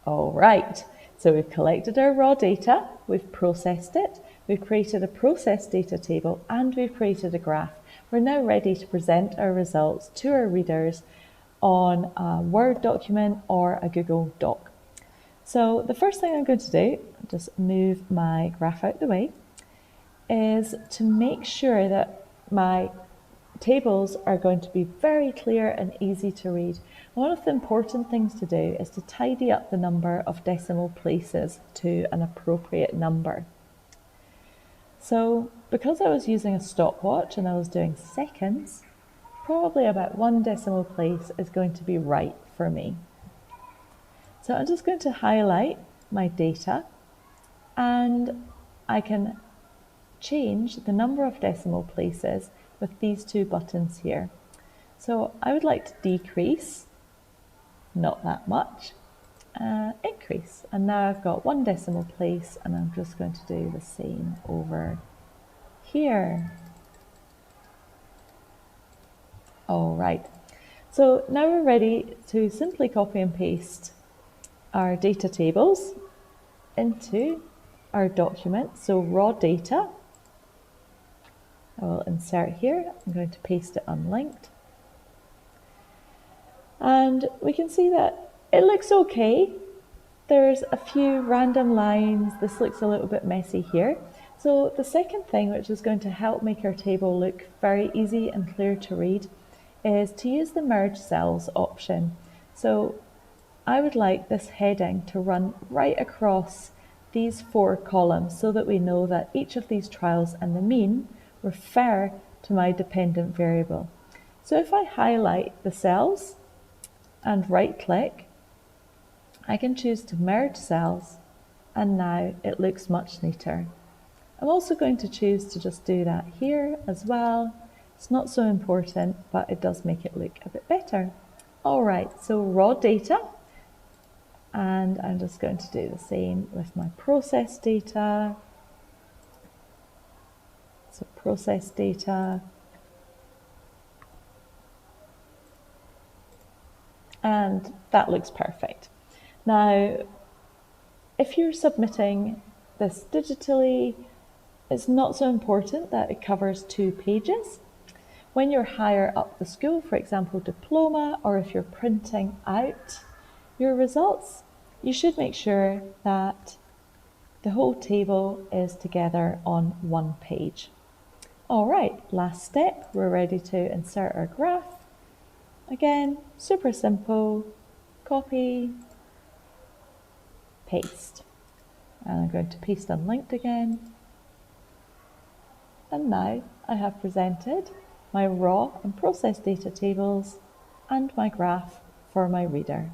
All right, so we've collected our raw data, we've processed it, we've created a processed data table, and we've created a graph. We're now ready to present our results to our readers on a Word document or a Google Doc. So the first thing I'm going to do, just move my graph out the way, is to make sure that my tables are going to be very clear and easy to read. One of the important things to do is to tidy up the number of decimal places to an appropriate number. So because I was using a stopwatch and I was doing seconds, probably about 1 decimal place is going to be right for me. So I'm just going to highlight my data, and I can change the number of decimal places with these two buttons here. So I would like to decrease, not that much, increase. And now I've got 1 decimal place, and I'm just going to do the same over here. All right, so now we're ready to simply copy and paste our data tables into our document. So raw data, I will insert here. I'm going to paste it unlinked. And we can see that it looks okay. There's a few random lines. This looks a little bit messy here. So the second thing, which is going to help make our table look very easy and clear to read, is to use the merge cells option. So I would like this heading to run right across these 4 columns so that we know that each of these trials and the mean refer to my dependent variable. So if I highlight the cells and right click, I can choose to merge cells, and now it looks much neater. I'm also going to choose to just do that here as well. It's not so important, but it does make it look a bit better. All right, so raw data, and I'm just going to do the same with my process data. So process data, and that looks perfect. Now, if you're submitting this digitally, it's not so important that it covers 2 pages. When you're higher up the school, for example, diploma, or if you're printing out your results, you should make sure that the whole table is together on 1 page. All right, last step, we're ready to insert our graph. Again, super simple, copy, paste. And I'm going to paste unlinked again. And now I have presented my raw and processed data tables and my graph for my reader.